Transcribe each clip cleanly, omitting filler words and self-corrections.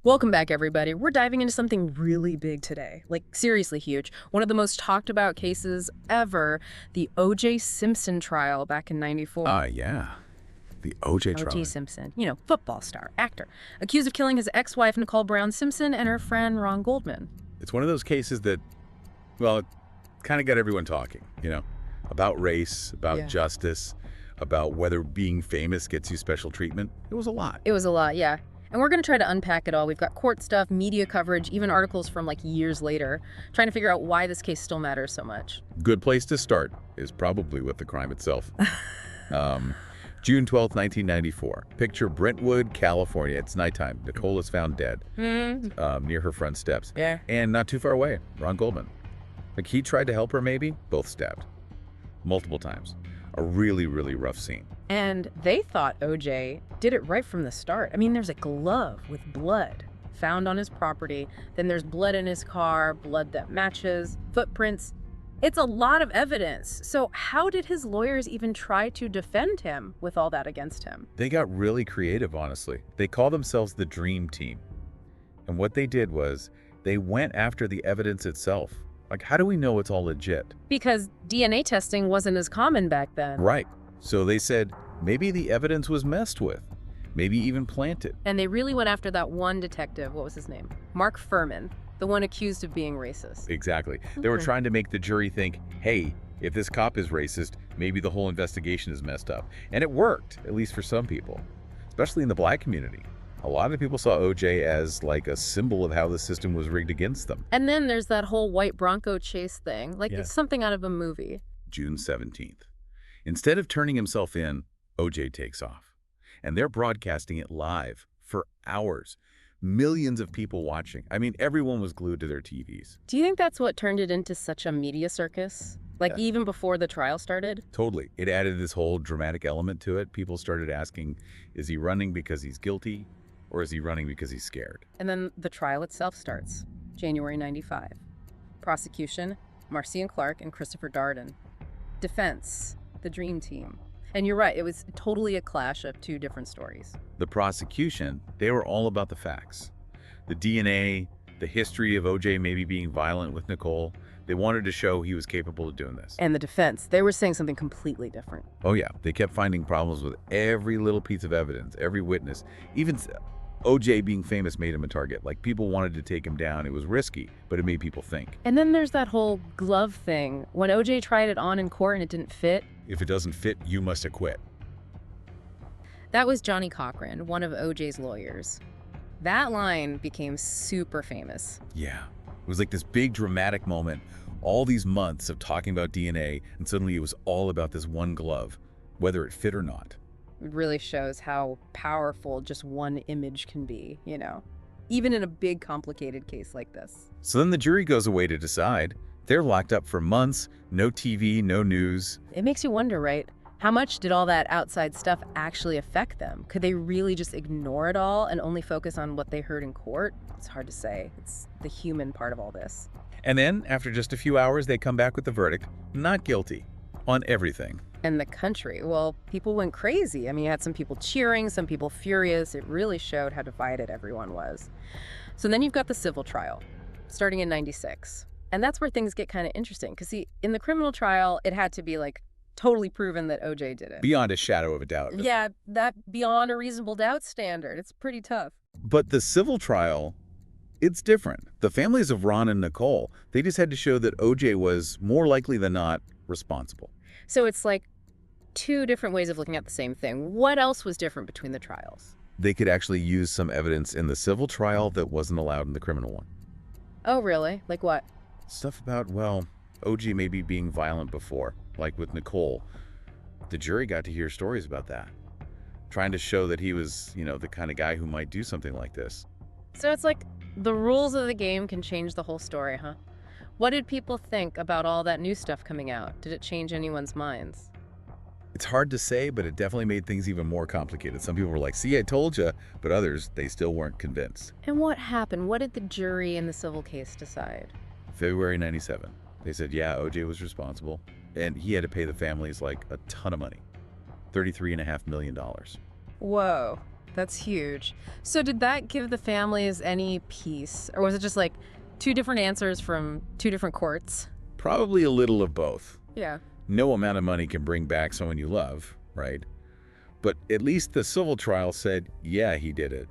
Welcome back, everybody. We're diving into something really big today, like seriously huge. One of the most talked about cases ever, the O.J. Simpson trial back in '94. Yeah. The O.J. trial. O.J. Simpson, football star, actor, accused of killing his ex-wife, Nicole Brown Simpson, and her friend, Ron Goldman. It's one of those cases that, well, it kind of got everyone talking, about race, about justice, about whether being famous gets you special treatment. It was a lot. It was a lot, yeah. And we're going to try to unpack it all. We've got court stuff, media coverage, even articles from years later, trying to figure out why this case still matters so much. Good place to start is probably with the crime itself. June 12th, 1994. Picture Brentwood, California. It's nighttime. Nicole is found dead near her front steps. Yeah. And not too far away, Ron Goldman. He tried to help her maybe, both stabbed. Multiple times. A really, really rough scene. And they thought O.J. did it right from the start. I mean, there's a glove with blood found on his property. Then there's blood in his car, blood that matches, footprints. It's a lot of evidence. So how did his lawyers even try to defend him with all that against him? They got really creative, honestly. They call themselves the Dream Team. And what they did was they went after the evidence itself. How do we know it's all legit? Because DNA testing wasn't as common back then. Right. So they said, maybe the evidence was messed with, maybe even planted. And they really went after that one detective. What was his name? Mark Furman, the one accused of being racist. Exactly. They were trying to make the jury think, hey, if this cop is racist, maybe the whole investigation is messed up. And it worked, at least for some people, especially in the black community. A lot of people saw O.J. as a symbol of how the system was rigged against them. And then there's that whole white Bronco chase thing. It's something out of a movie. June 17th. Instead of turning himself in, O.J. takes off. And they're broadcasting it live for hours. Millions of people watching. I mean, everyone was glued to their TVs. Do you think that's what turned it into such a media circus? Even before the trial started? Totally. It added this whole dramatic element to it. People started asking, is he running because he's guilty? Or is he running because he's scared? And then the trial itself starts, January '95. Prosecution, Marcia Clark and Christopher Darden. Defense, the Dream Team. And you're right, it was totally a clash of two different stories. The prosecution, they were all about the facts. The DNA, the history of O.J. maybe being violent with Nicole. They wanted to show he was capable of doing this. And the defense, they were saying something completely different. Oh yeah, they kept finding problems with every little piece of evidence, every witness. Even O.J. being famous made him a target. People wanted to take him down. It was risky, but it made people think. And then there's that whole glove thing. When O.J. tried it on in court and it didn't fit. If it doesn't fit, you must acquit. That was Johnny Cochran, one of O.J.'s lawyers. That line became super famous. Yeah, it was this big dramatic moment. All these months of talking about DNA, and suddenly it was all about this one glove, whether it fit or not. It really shows how powerful just one image can be, even in a big, complicated case like this. So then the jury goes away to decide. They're locked up for months, no TV, no news. It makes you wonder, right? How much did all that outside stuff actually affect them? Could they really just ignore it all and only focus on what they heard in court? It's hard to say. It's the human part of all this. And then, after just a few hours, they come back with the verdict, not guilty, on everything. And the country, well, people went crazy. I mean, you had some people cheering, some people furious. It really showed how divided everyone was. So then you've got the civil trial, starting in '96. And that's where things get kind of interesting. Because, see, in the criminal trial, it had to be, totally proven that O.J. did it. Beyond a shadow of a doubt. Yeah, that beyond a reasonable doubt standard. It's pretty tough. But the civil trial, it's different. The families of Ron and Nicole, they just had to show that O.J. was more likely than not responsible. So it's two different ways of looking at the same thing. What else was different between the trials? They could actually use some evidence in the civil trial that wasn't allowed in the criminal one. Oh, really? Like what? Stuff about, O.J. maybe being violent before, like with Nicole. The jury got to hear stories about that. Trying to show that he was, the kind of guy who might do something like this. So it's the rules of the game can change the whole story, huh? What did people think about all that new stuff coming out? Did it change anyone's minds? It's hard to say, but it definitely made things even more complicated. Some people were like, see, I told you, but others, they still weren't convinced. And what happened? What did the jury in the civil case decide? February '97. They said, yeah, O.J. was responsible, and he had to pay the families a ton of money, $33.5 million. Whoa. That's huge. So did that give the families any peace? Or was it just like two different answers from two different courts? Probably a little of both. Yeah. No amount of money can bring back someone you love, right? But at least the civil trial said, yeah, he did it.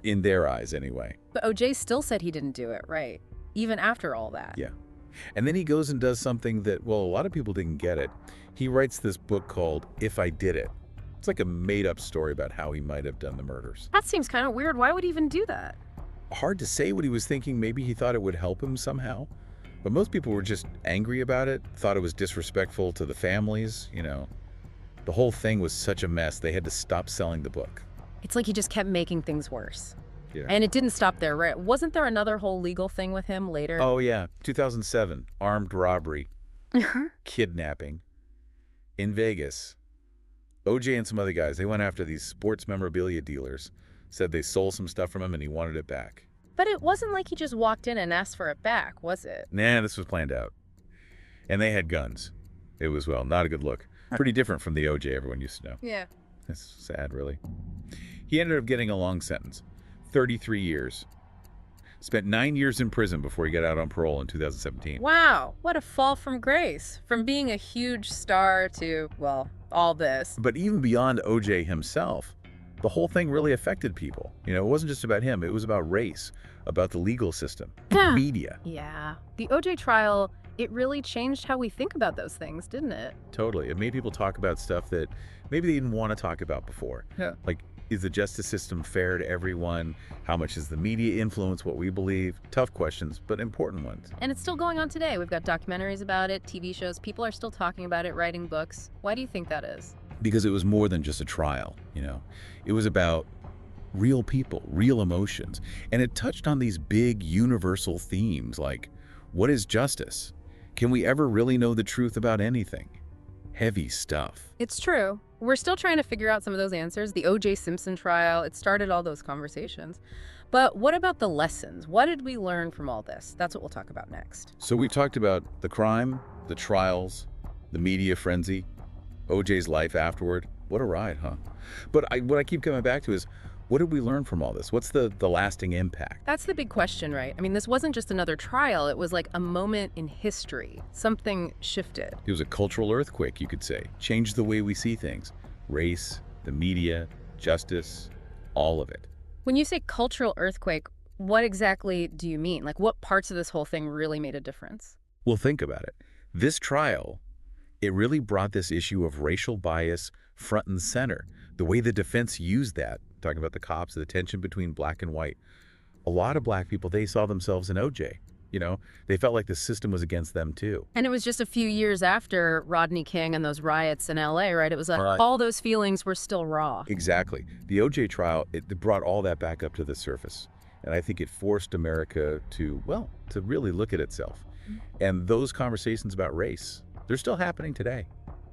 In their eyes, anyway. But OJ still said he didn't do it, right? Even after all that. Yeah. And then he goes and does something that, well, a lot of people didn't get it. He writes this book called If I Did It. It's like a made-up story about how he might have done the murders. That seems kind of weird. Why would he even do that? Hard to say what he was thinking. Maybe he thought it would help him somehow. But most people were just angry about it, thought it was disrespectful to the families, you know. The whole thing was such a mess, they had to stop selling the book. It's like he just kept making things worse. Yeah. And it didn't stop there, right? Wasn't there another whole legal thing with him later? Oh, yeah. 2007, armed robbery, kidnapping in Vegas. OJ and some other guys, they went after these sports memorabilia dealers, said they stole some stuff from him and he wanted it back. But it wasn't like he just walked in and asked for it back, was it? Nah, this was planned out. And they had guns. It was, well, not a good look. Pretty different from the OJ everyone used to know. Yeah. It's sad, really. He ended up getting a long sentence, 33 years. Spent 9 years in prison before he got out on parole in 2017. Wow, what a fall from grace. From being a huge star to, well, all this. But even beyond OJ himself, the whole thing really affected people. You know, it wasn't just about him. It was about race, about the legal system, media. Yeah. The OJ trial, it really changed how we think about those things, didn't it? Totally. It made people talk about stuff that maybe they didn't want to talk about before. Yeah. Like, is the justice system fair to everyone? How much does the media influence what we believe? Tough questions, but important ones. And it's still going on today. We've got documentaries about it, TV shows. People are still talking about it, writing books. Why do you think that is? Because it was more than just a trial, you know. It was about real people, real emotions. And it touched on these big universal themes like, what is justice? Can we ever really know the truth about anything? Heavy stuff. It's true. We're still trying to figure out some of those answers. The O.J. Simpson trial, it started all those conversations. But what about the lessons? What did we learn from all this? That's what we'll talk about next. So we talked about the crime, the trials, the media frenzy, OJ's life afterward. What a ride, huh? But what I keep coming back to is, what did we learn from all this? What's the lasting impact? That's the big question, right? I mean, this wasn't just another trial. It was like a moment in history. Something shifted. It was a cultural earthquake, you could say. Changed the way we see things. Race, the media, justice, all of it. When you say cultural earthquake, what exactly do you mean? Like, what parts of this whole thing really made a difference? Well, think about it. This trial, it really brought this issue of racial bias front and center. The way the defense used that, talking about the cops, the tension between black and white. A lot of black people, they saw themselves in OJ. You know, they felt like the system was against them too. And it was just a few years after Rodney King and those riots in LA, right? It was Right. all those feelings were still raw. Exactly. The OJ trial, it brought all that back up to the surface. And I think it forced America to, well, to really look at itself. And those conversations about race, they're still happening today.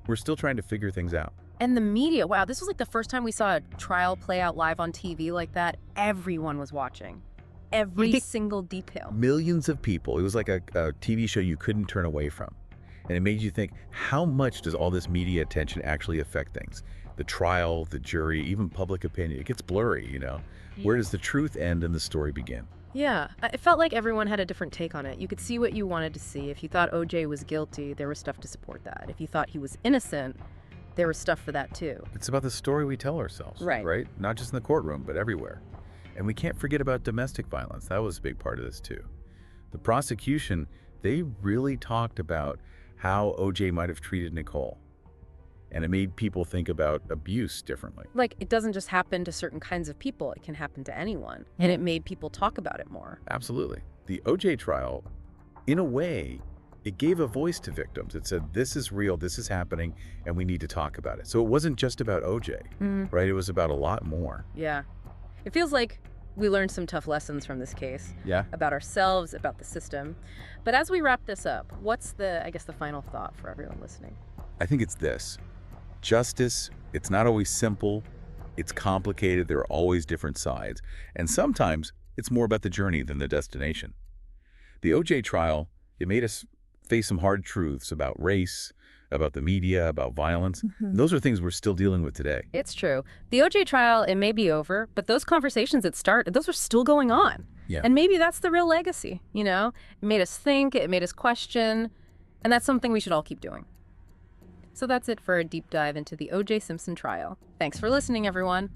We're still trying to figure things out. And the media, wow, this was like the first time we saw a trial play out live on TV like that. Everyone was watching. Every single detail. Millions of people. It was like a TV show you couldn't turn away from. And it made you think, how much does all this media attention actually affect things? The trial, the jury, even public opinion. It gets blurry, you know? Where does the truth end and the story begin? Yeah, it felt like everyone had a different take on it. You could see what you wanted to see. If you thought OJ was guilty, there was stuff to support that. If you thought he was innocent, there was stuff for that too. It's about the story we tell ourselves, right? Not just in the courtroom, but everywhere. And we can't forget about domestic violence. That was a big part of this too. The prosecution, they really talked about how OJ might have treated Nicole. And it made people think about abuse differently. Like, it doesn't just happen to certain kinds of people, it can happen to anyone. And it made people talk about it more. Absolutely. The OJ trial, in a way, it gave a voice to victims. It said, this is real, this is happening, and we need to talk about it. So it wasn't just about OJ, right? It was about a lot more. Yeah. It feels like we learned some tough lessons from this case. Yeah. About ourselves, about the system. But as we wrap this up, what's the final thought for everyone listening? I think it's this. Justice, it's not always simple. It's complicated. There are always different sides. And sometimes it's more about the journey than the destination. The OJ trial, it made us face some hard truths about race, about the media, about violence. Those are things we're still dealing with today. It's true. The OJ trial, it may be over, but those conversations that start, those are still going on. Yeah. And maybe that's the real legacy, you know? It made us think, it made us question, and that's something we should all keep doing. So that's it for a deep dive into the OJ Simpson trial. Thanks for listening, everyone.